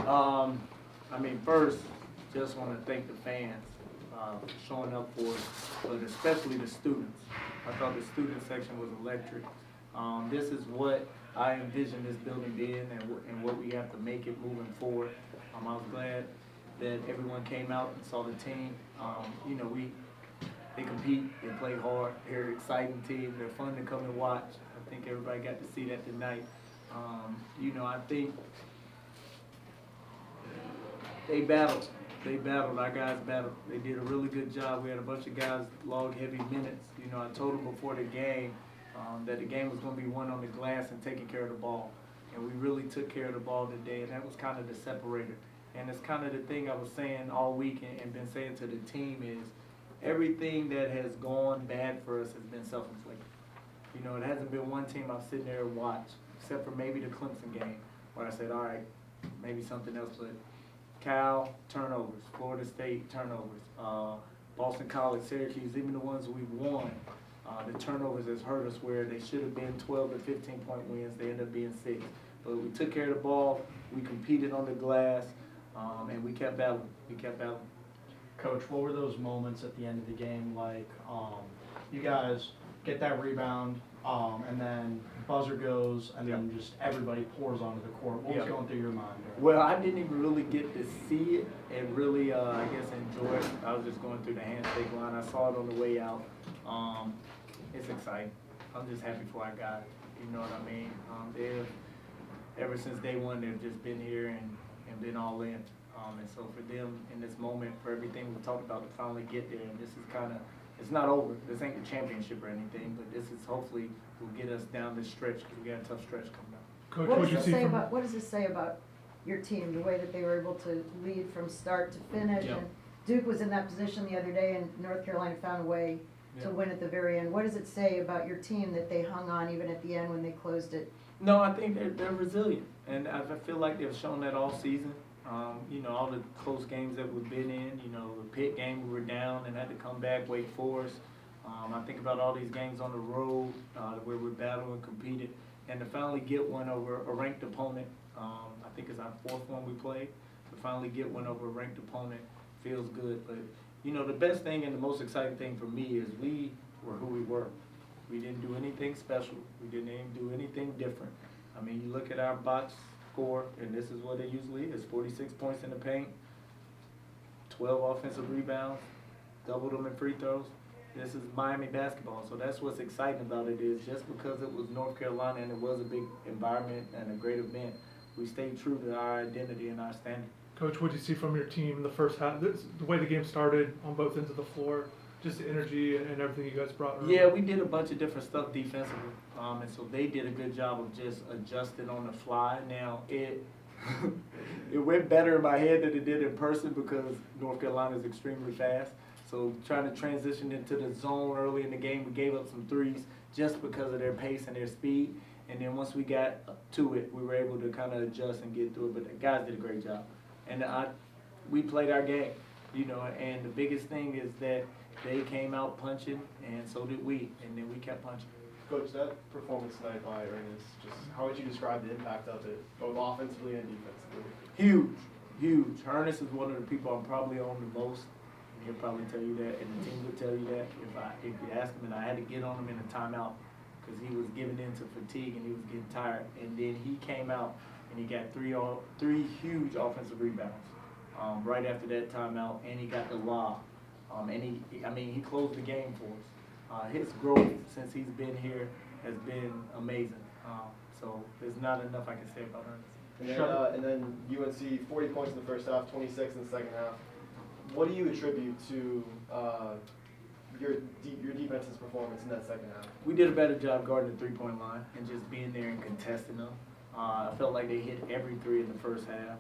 I mean, first, just want to thank the fans for showing up for us, but especially the students. I thought the student section was electric. This is what I envisioned this building being and what we have to make it moving forward. I was glad that everyone came out and saw the team. You know, they compete, they play hard, they're an exciting team, they're fun to come and watch. I think everybody got to see that tonight. You know, I think they battled. Our guys battled. They did a really good job. We had a bunch of guys log heavy minutes. You know, I told them before the game that the game was going to be won on the glass and taking care of the ball. And we really took care of the ball today, and that was kind of the separator. And it's kind of the thing I was saying all week and been saying to the team is everything that has gone bad for us has been self-inflicted. You know, it hasn't been one team I've sitting there and watched, except for maybe the Clemson game, where I said, all right, maybe something else, but Cal, turnovers, Florida State, turnovers, Boston College, Syracuse, even the ones we've won, the turnovers has hurt us where they should have been 12 to 15-point wins, they ended up being 6. But we took care of the ball, we competed on the glass, and we kept battling. Coach, what were those moments at the end of the game like? You guys get that rebound, and then buzzer goes, and then just everybody pours onto the court. What was going through your mind there? Well, I didn't even really get to see it and really, I guess, enjoy it. I was just going through the handshake line. I saw it on the way out. It's exciting. I'm just happy for our guys. You know what I mean? They've, ever since day one, they've just been here and been all in. And so for them in this moment, for everything we talked about to finally get there, and this is kind of, it's not over. This ain't the championship or anything, but this is hopefully will get us down this stretch because we got a tough stretch coming up. Coach, what does this say about your team, the way that they were able to lead from start to finish? Yep. And Duke was in that position the other day, and North Carolina found a way to win at the very end. What does it say about your team that they hung on even at the end when they closed it? No, I think they're resilient, and I feel like they've shown that all season. You know, all the close games that we've been in, you know, the Pitt game we were down and had to come back, Wake Forest. I think about all these games on the road where we battled and competed, and to finally get one over a ranked opponent, I think it's our 4th one we played, to finally get one over a ranked opponent feels good. But, you know, the best thing and the most exciting thing for me is we were who we were. We didn't do anything special. We didn't even do anything different. I mean, you look at our box score, and this is what it usually is, 46 points in the paint, 12 offensive rebounds, doubled them in free throws. This is Miami basketball, so that's what's exciting about it is just because it was North Carolina and it was a big environment and a great event, we stayed true to our identity and our standard. Coach, what did you see from your team in the first half? The way the game started on both ends of the floor, just the energy and everything you guys brought early. Yeah, we did a bunch of different stuff defensively, and so they did a good job of just adjusting on the fly. Now, it went better in my head than it did in person because North Carolina is extremely fast. So trying to transition into the zone early in the game, we gave up some threes just because of their pace and their speed. And then once we got to it, we were able to kind of adjust and get through it. But the guys did a great job. And we played our game, you know, and the biggest thing is that they came out punching, and so did we, and then we kept punching. Coach, that performance tonight by Ernest, just how would you describe the impact of it, both offensively and defensively? Huge. Ernest is one of the people I'm probably on the most. He'll probably tell you that, and the team would tell you that if you ask him. And I had to get on him in a timeout because he was giving in to fatigue and he was getting tired. And then he came out and he got three huge offensive rebounds right after that timeout, and he got the lob. And he closed the game for us. His growth since he's been here has been amazing. So there's not enough I can say about Ernest. And then UNC, 40 points in the first half, 26 in the second half. What do you attribute to your defense's performance in that second half? We did a better job guarding the three-point line and just being there and contesting them. I felt like they hit every three in the first half,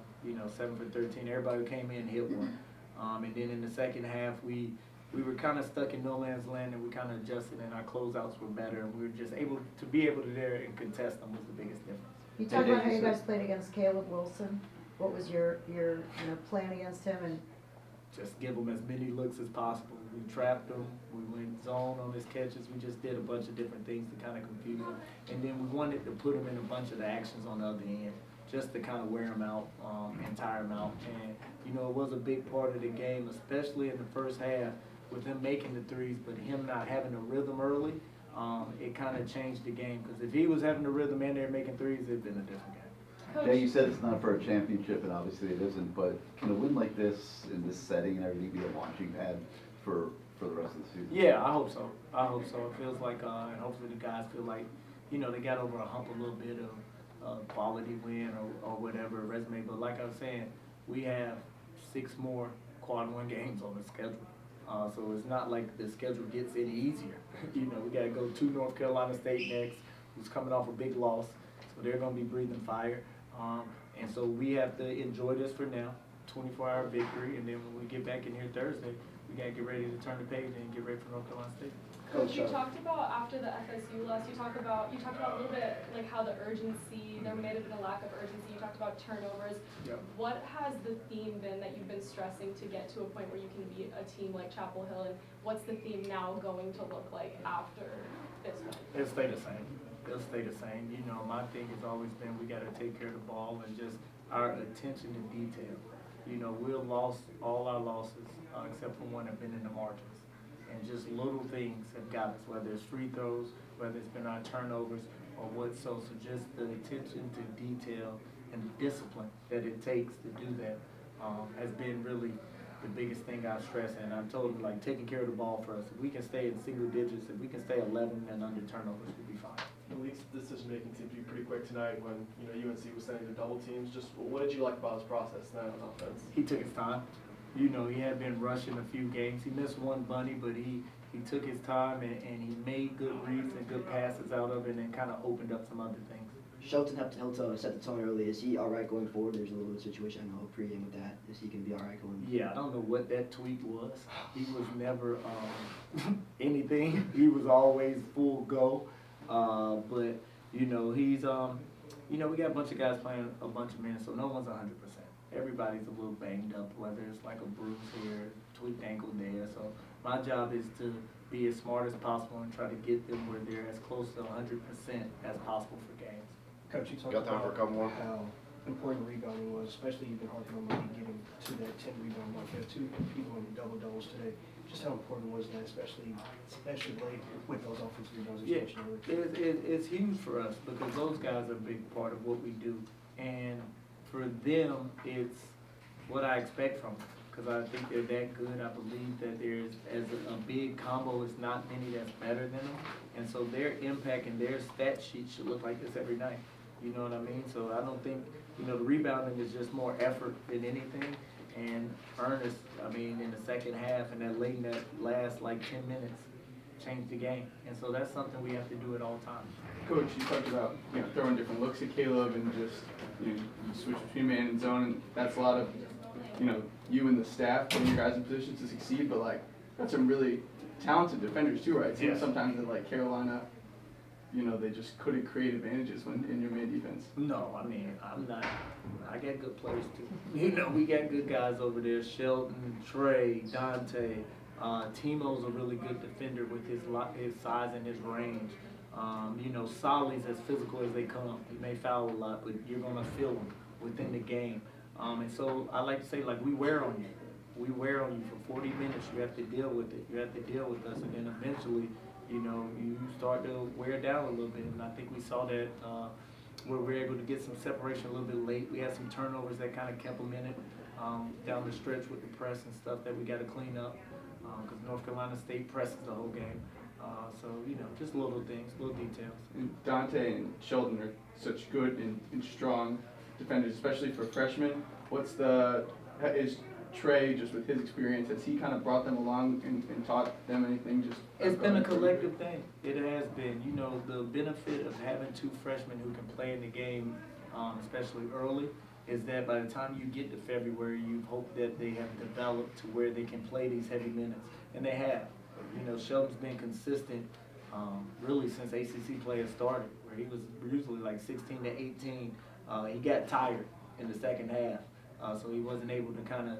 7 for 13. Everybody who came in hit one. And then in the second half, we were kind of stuck in no man's land, and we kind of adjusted, and our closeouts were better, and we were just able to be able to there and contest them was the biggest difference. You talked about how you guys played against Caleb Wilson. What was your plan against him? And just give him as many looks as possible. We trapped him. We went zone on his catches. We just did a bunch of different things to kind of confuse him. And then we wanted to put him in a bunch of the actions on the other end just to kind of wear him out and tire tire him out. And, you know, it was a big part of the game, especially in the first half, with them making the threes, but him not having a rhythm early. It kind of changed the game, because if he was having a rhythm and they're making threes, it'd been a different game. Yeah, you said it's not for a championship, and obviously it isn't, but can a win like this, in this setting and everything, be a launching pad for the rest of the season? Yeah, I hope so. I hope so. It feels like, and hopefully the guys feel like, you know, they got over a hump a little bit of quality win or whatever resume. But like I was saying, we have 6 more quad 1 games on the schedule. So it's not like the schedule gets any easier. You know, we got to go to North Carolina State next, who's coming off a big loss. So they're going to be breathing fire. And so we have to enjoy this for now, 24-hour victory. And then when we get back in here Thursday, we got to get ready to turn the page and get ready for North Carolina State. Coach, you talked about after the FSU loss, you talked about a little bit like how the urgency, there may have been a lack of urgency. You talked about turnovers. Yep. What has the theme been that you've been stressing to get to a point where you can beat a team like Chapel Hill, and what's the theme now going to look like after this one? It'll stay the same. It'll stay the same. You know, my thing has always been we got to take care of the ball and just our attention to detail. You know, we've lost all our losses except for one have been in the margins. And just little things have got us, whether it's free throws, whether it's been our turnovers, or what. So just the attention to detail and the discipline that it takes to do that has been really the biggest thing I stress. And I've told them, like, taking care of the ball for us. If we can stay in single digits, if we can stay 11 and under turnovers, we'll be fine. Malik's decision-making seemed to be pretty quick tonight when, you know, UNC was sending the double teams. Just what did you like about his process tonight on offense? He took his time. You know, he had been rushing a few games. He missed one bunny, but he took his time and he made good reads and good passes out of it and kind of opened up some other things. Shelton helped set the tone early. Is he all right going forward? There's a little bit of situation, I know, pregame with that. Is he going to be all right going? Yeah, I don't know what that tweet was. He was never anything. He was always full go. But, you know, he's, you know, we got a bunch of guys playing a bunch of minutes, so no one's 100%. Everybody's a little banged up, whether it's like a bruise here, tweaked ankle there. So my job is to be as smart as possible and try to get them where they're as close to 100% as possible for games. Coach, you talked Got time for a about couple more? how important rebounding was, especially you've been harping on Malik getting to that 10 rebound mark. You have 2 people in double-doubles today. Just how important was that, especially late with those offensive rebounds as you Yeah, mentioned earlier? it's huge for us because those guys are a big part of what we do. And for them, it's what I expect from them because I think they're that good. I believe that there's, as a big combo, it's not many that's better than them. And so their impact and their stat sheet should look like this every night. You know what I mean? So I don't think, you know, the rebounding is just more effort than anything. And Ernest, I mean, in the second half and that late in that last like 10 minutes changed the game. And so that's something we have to do at all times. Coach, you talked about, you know, throwing different looks at Caleb and just, you know, you switch between man and zone, and that's a lot of, you know, you and the staff putting your guys in positions to succeed, but like, that's some really talented defenders too, right? Yes. Sometimes in like Carolina, you know, they just couldn't create advantages when in your man defense. No, I mean, I got good players too. You know, we got good guys over there, Shelton, Trey, Dante. Timo's a really good defender with his size and his range. You know, Solly's as physical as they come. He may foul a lot, but you're going to feel him within the game. And so I like to say, like, we wear on you. We wear on you for 40 minutes. You have to deal with it. You have to deal with us. And then eventually, you know, you start to wear down a little bit. And I think we saw that where we were able to get some separation a little bit late. We had some turnovers that kind of kept them in it down the stretch with the press and stuff that we got to clean up because North Carolina State presses the whole game. So, you know, just little things, little details. And Dante and Sheldon are such good and strong defenders, especially for freshmen. Is Trey, just with his experience, has he kind of brought them along and taught them anything? It's been a collective thing. It has been. You know, the benefit of having 2 freshmen who can play in the game, especially early, is that by the time you get to February, you hope that they have developed to where they can play these heavy minutes. And they have. You know, Sheldon's been consistent really since ACC play has started, where he was usually like 16 to 18. He got tired in the second half, so he wasn't able to kind of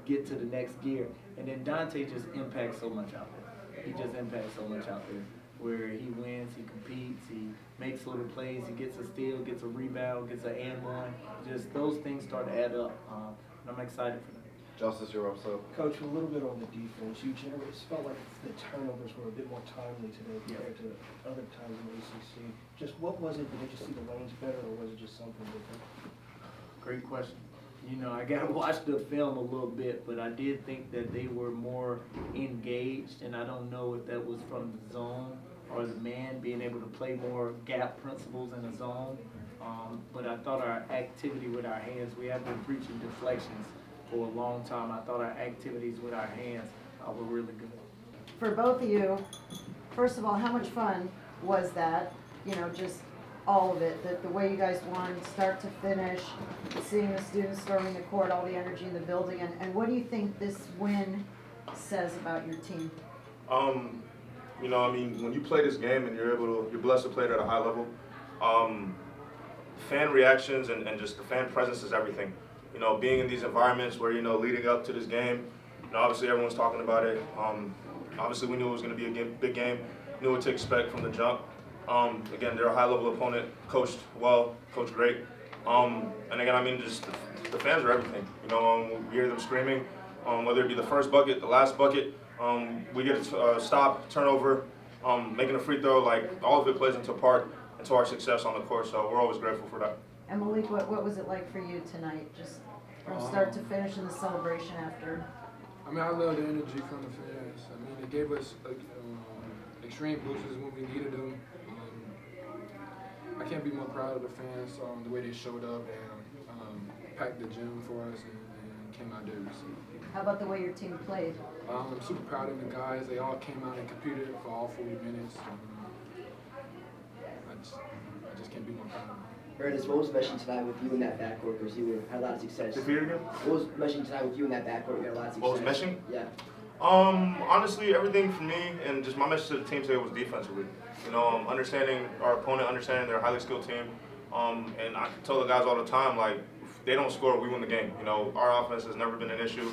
get to the next gear. And then Dante just impacts so much out there. He just impacts so much out there. where he wins, he competes, he makes little plays, he gets a steal, gets a rebound, gets an and one. Just those things start to add up. And I'm excited for them. Justice, you're up, so. Coach, a little bit on the defense. You generally felt like the turnovers were a bit more timely today compared to other times in the ACC. Just what was it? Did you see the lanes better, or was it just something different? Great question. You know, I gotta watch the film a little bit, but I did think that they were more engaged, and I don't know if that was from the zone or the man being able to play more gap principles in the zone. But I thought our activity with our hands, we have been preaching deflections for a long time. I thought our activities with our hands were really good. For both of you, first of all, how much fun was that? You know, just all of it, the way you guys won, start to finish, seeing the students storming the court, all the energy in the building, and what do you think this win says about your team? You know, I mean, when you play this game and you're blessed to play it at a high level, fan reactions and just the fan presence is everything. You know, being in these environments where, you know, leading up to this game, you know, obviously everyone's talking about it. Obviously we knew it was going to be a big game, knew what to expect from the jump. Again, they're a high-level opponent, coached well, coached great. And again, I mean, just the fans are everything. You know, we hear them screaming, whether it be the first bucket, the last bucket, we get a stop, turnover, making a free throw, like all of it plays into part into our success on the court, so we're always grateful for that. And Malik, what was it like for you tonight, just from start to finish in the celebration after? I mean, I love the energy from the fans. I mean, it gave us extreme boosts when we needed them. I can't be more proud of the fans, the way they showed up and packed the gym for us and came out there to receive. How about the way your team played? I'm super proud of the guys. They all came out and competed for all 40 minutes. I just can't be more proud of them. Ernest, what was meshing tonight with you in that backcourt? Because you had a lot of success. Repeat it again? What was meshing tonight with you in that backcourt? You had a lot of success. What was meshing? Yeah. Honestly, everything for me and just my message to the team today was defensively. You know, understanding our opponent, understanding they're a highly skilled team. And I tell the guys all the time, like, if they don't score, we win the game. You know, our offense has never been an issue.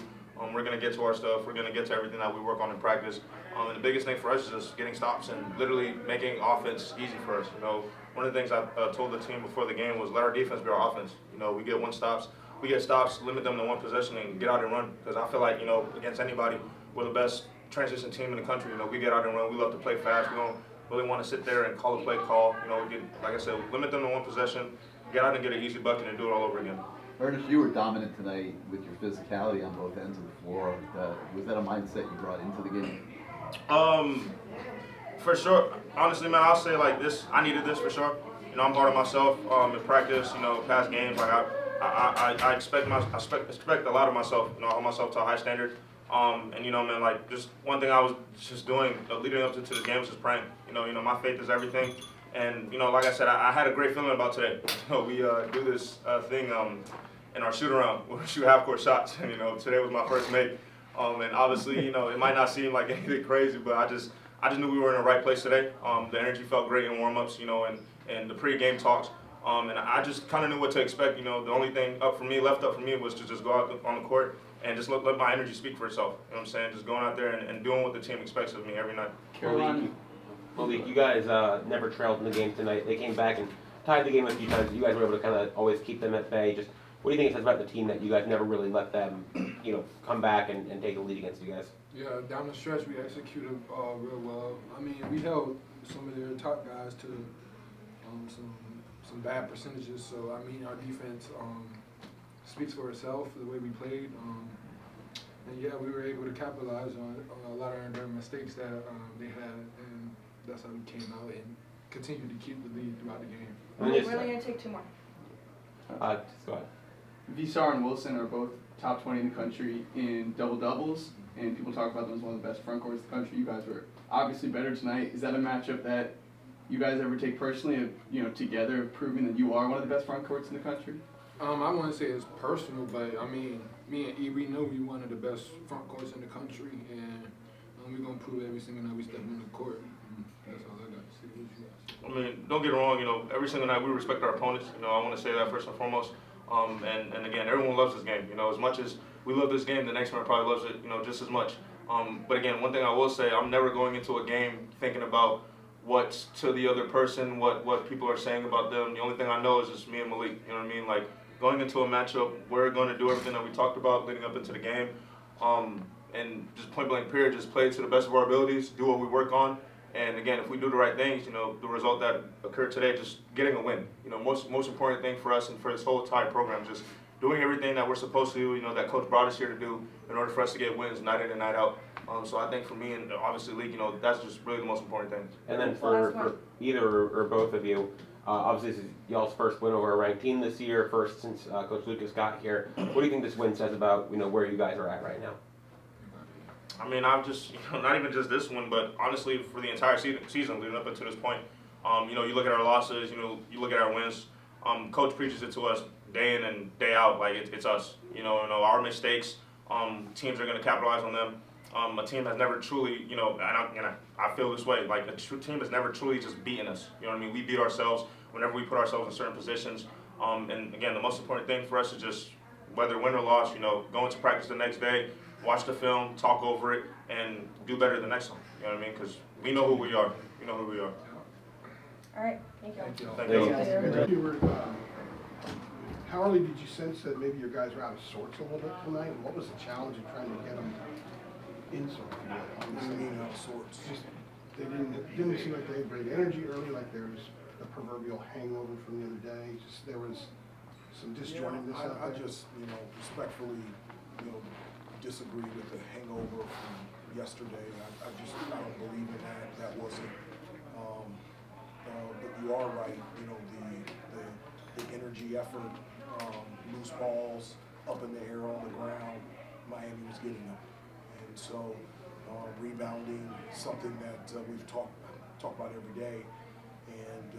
We're going to get to our stuff. We're going to get to everything that we work on in practice. And the biggest thing for us is just getting stops and literally making offense easy for us. You know, one of the things I told the team before the game was let our defense be our offense. You know, we get stops, limit them to one possession and get out and run. Because I feel like, you know, against anybody, we're the best transition team in the country. You know, we get out and run. We love to play fast. We don't really want to sit there and call a play call. You know, like I said, limit them to one possession, get out and get an easy bucket and do it all over again. Ernest, you were dominant tonight with your physicality on both ends of the floor. Was that a mindset you brought into the game? For sure. Honestly, man, I'll say like this. I needed this for sure. You know, I'm hard on myself in practice. You know, past games. Like I expect a lot of myself. You know, I hold myself to a high standard. And you know, man, like just one thing I was just doing leading up to this game was just praying. You know, my faith is everything. And you know, like I said, I had a great feeling about today. You know, we do this thing in our shoot around. We shoot half court shots. And you know, today was my first make. And obviously, you know, it might not seem like anything crazy, but I just knew we were in the right place today. The energy felt great in warm-ups, you know, and the pre-game talks. And I just kind of knew what to expect. You know, the only thing left up for me was to just go out on the court and just let my energy speak for itself. You know what I'm saying? Just going out there and doing what the team expects of me every night. Malik, you guys never trailed in the game tonight. They came back and tied the game a few times. You guys were able to kind of always keep them at bay. Just what do you think it says about the team that you guys never really let them, you know, come back and take the lead against you guys? Yeah, down the stretch we executed real well. I mean, we held some of their top guys to some bad percentages. So I mean, our defense speaks for itself. The way we played, and yeah, we were able to capitalize on a lot of their mistakes that they had, and that's how we came out and continued to keep the lead throughout the game. We're only gonna take two more. Just go ahead. Visar and Wilson are both top 20 in the country in double-doubles, and people talk about them as one of the best front courts in the country. You guys were obviously better tonight. Is that a matchup that you guys ever take personally, of, you know, together, proving that you are one of the best front courts in the country? I wouldn't say it's personal, but I mean, me and E, we know we're one of the best front courts in the country, and we're going to prove every single night we step on the court. That's all I got to say. I mean, don't get it wrong, you know, every single night we respect our opponents. You know, I want to say that first and foremost. And again, everyone loves this game. You know, as much as we love this game, the next man probably loves it, you know, just as much. But again, one thing I will say, I'm never going into a game thinking about what's to the other person, what people are saying about them. The only thing I know is just me and Malik. You know what I mean? Like going into a matchup, we're going to do everything that we talked about leading up into the game, and just point blank period, just play to the best of our abilities, do what we work on. And again, if we do the right things, you know, the result that occurred today, just getting a win. You know, most important thing for us and for this whole entire program, just doing everything that we're supposed to do, you know, that coach brought us here to do in order for us to get wins night in and night out. So I think for me and obviously League, you know, that's just really the most important thing. And then for either or both of you, obviously this is y'all's first win over a ranked team this year, first since Coach Lucas got here. What do you think this win says about, you know, where you guys are at right now? I mean, I'm just, you know, not even just this one, but honestly for the entire season leading up until this point. You know, you look at our losses, you know, you look at our wins. Coach preaches it to us day in and day out, like it's us. You know, our mistakes, teams are going to capitalize on them. A team has never truly, you know, and I feel this way, like a true team has never truly just beaten us. You know what I mean? We beat ourselves whenever we put ourselves in certain positions. And again, the most important thing for us is just, whether win or loss, you know, go into practice the next day, watch the film, talk over it, and do better the next one. You know what I mean? Because we know who we are. We know who we are. All right, thank you. Thank you. Thank you. Hubert, how early did you sense that maybe your guys were out of sorts a little bit tonight? And what was the challenge in trying to get them in sorts? What do you mean out of sorts? Just, they didn't seem like they had great energy early, like there was the proverbial hangover from the other day. Just there was some disjointedness out I there. just, you know, respectfully, you know, disagree with the hangover from yesterday. I don't believe in that. That wasn't. But you are right. You know, the energy effort, loose balls up in the air on the ground, Miami was getting them, and so rebounding, something that we've talked about every day, and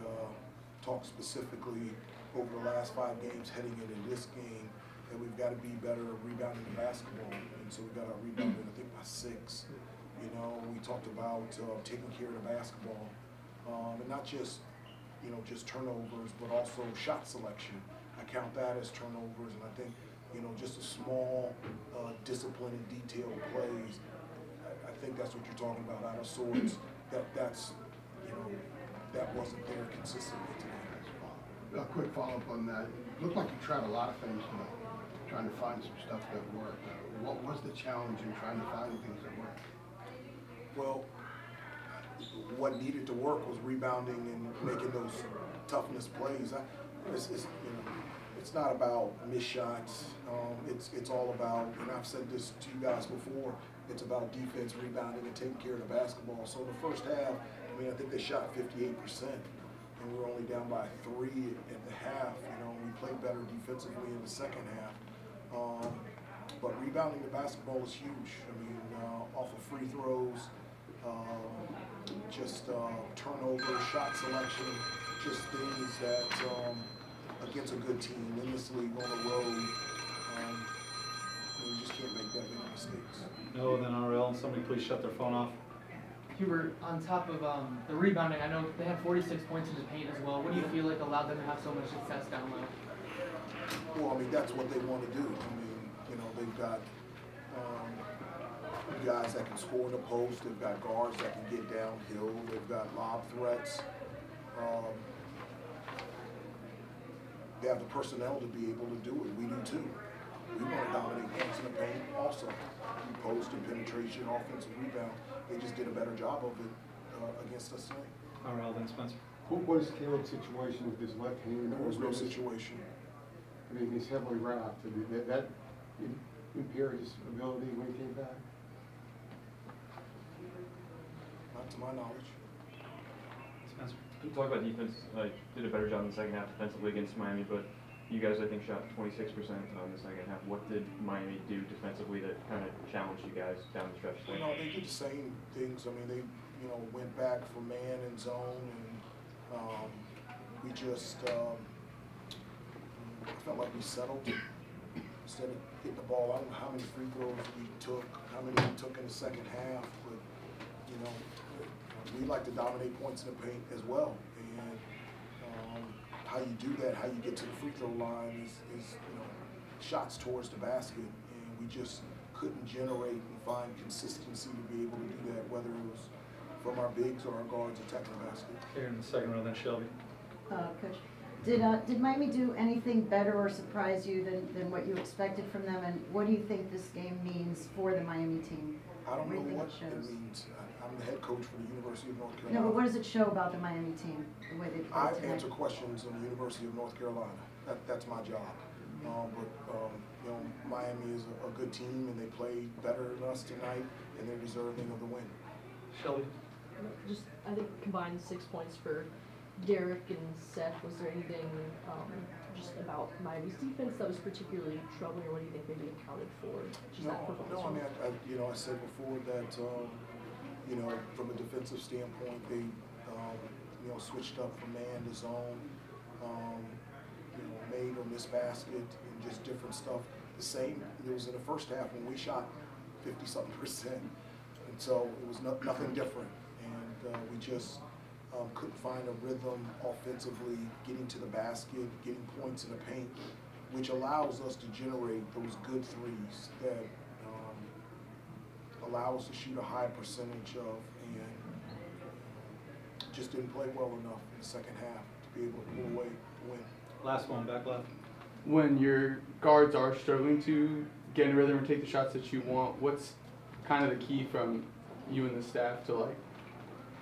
talked specifically over the last 5 games heading into this game. And we've got to be better at rebounding the basketball, and so we've got to rebound it, I think, by 6. You know, we talked about taking care of the basketball, and not just, you know, just turnovers, but also shot selection. I count that as turnovers, and I think, you know, just a small discipline and detailed plays. I think that's what you're talking about, out of sorts. That's, you know, that wasn't there consistently today. A quick follow-up on that. It looked like you tried a lot of things tonight, trying to find some stuff that worked. What was the challenge in trying to find things that worked? Well, what needed to work was rebounding and making those toughness plays. It's not about missed shots. It's all about, and I've said this to you guys before, it's about defense, rebounding, and taking care of the basketball. So in the first half, I mean, I think they shot 58%. And we were only down by 3 at the half. You know, we played better defensively in the second half. But rebounding the basketball is huge. I mean, off of free throws, just turnover, shot selection, just things that against a good team in this league on the road, you just can't make that many mistakes. No, then RL, somebody please shut their phone off. Hubert, on top of the rebounding, I know they had 46 points in the paint as well. What do you feel like allowed them to have so much success down low? Well, I mean, that's what they want to do. I mean, you know, they've got guys that can score in the post. They've got guards that can get downhill. They've got lob threats. They have the personnel to be able to do it. We do too. We want to dominate points in the paint also. Post and penetration, offensive rebound. They just did a better job of it against us tonight. RL, then Spencer. What is Caleb's situation with his left hand? There was no situation. I mean, he's heavily wrapped. Did that impair his ability when he came back? Not to my knowledge. Spencer. You talk about defense, did a better job in the second half defensively against Miami, but you guys, I think, shot 26% on the second half. What did Miami do defensively that kind of challenged you guys down the stretch? You know, they did the same things. I mean, they, you know, went back for man and zone, and we just I felt like we settled instead of hitting the ball. I don't know how many free throws we took, how many we took in the second half, but you know, we like to dominate points in the paint as well. And how you do that, how you get to the free throw line is you know, shots towards the basket, and we just couldn't generate and find consistency to be able to do that, whether it was from our bigs or our guards attacking the basket. Here in the second row, then Shelby. Coach, did Miami do anything better or surprise you than what you expected from them? And what do you think this game means for the Miami team? I don't What do know you think what it it shows? means. I'm the head coach for the University of North Carolina. No, but what does it show about the Miami team, the way they I played tonight? answer questions on the University of North Carolina. That's my job. You know, Miami is a good team, and they played better than us tonight, and they're deserving of the win. Shelby. Just, I think combined 6 points for Derek and Seth. Was there anything just about Miami's defense that was particularly troubling, or what do you think maybe accounted for just that performance? No, I mean, I said before that, you know, from a defensive standpoint, they, you know, switched up from man to zone, you know, made or missed basket and just different stuff. The same, it was in the first half when we shot 50-something%. And so it was nothing different. And we just couldn't find a rhythm offensively, getting to the basket, getting points in the paint, which allows us to generate those good threes that allow us to shoot a high percentage of, and just didn't play well enough in the second half to be able to pull away to win. Last one, back left. When your guards are struggling to get in rhythm and take the shots that you want, what's kind of the key from you and the staff to like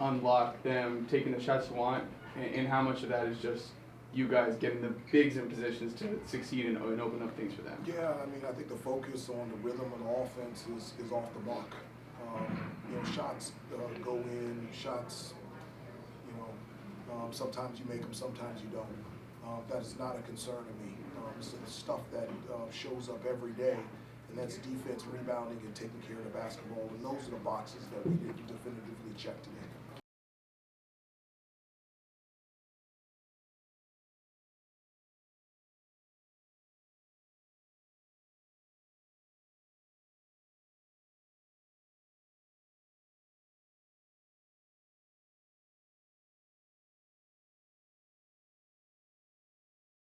unlock them taking the shots you want, and how much of that is just you guys getting the bigs in positions to succeed and open up things for them? Yeah, I mean, I think the focus on the rhythm of the offense is off the mark. You know, shots go in, shots, you know, sometimes you make them, sometimes you don't. That is not a concern to me. It's the stuff that shows up every day, and that's defense, rebounding, and taking care of the basketball. And those are the boxes that we didn't definitively check today.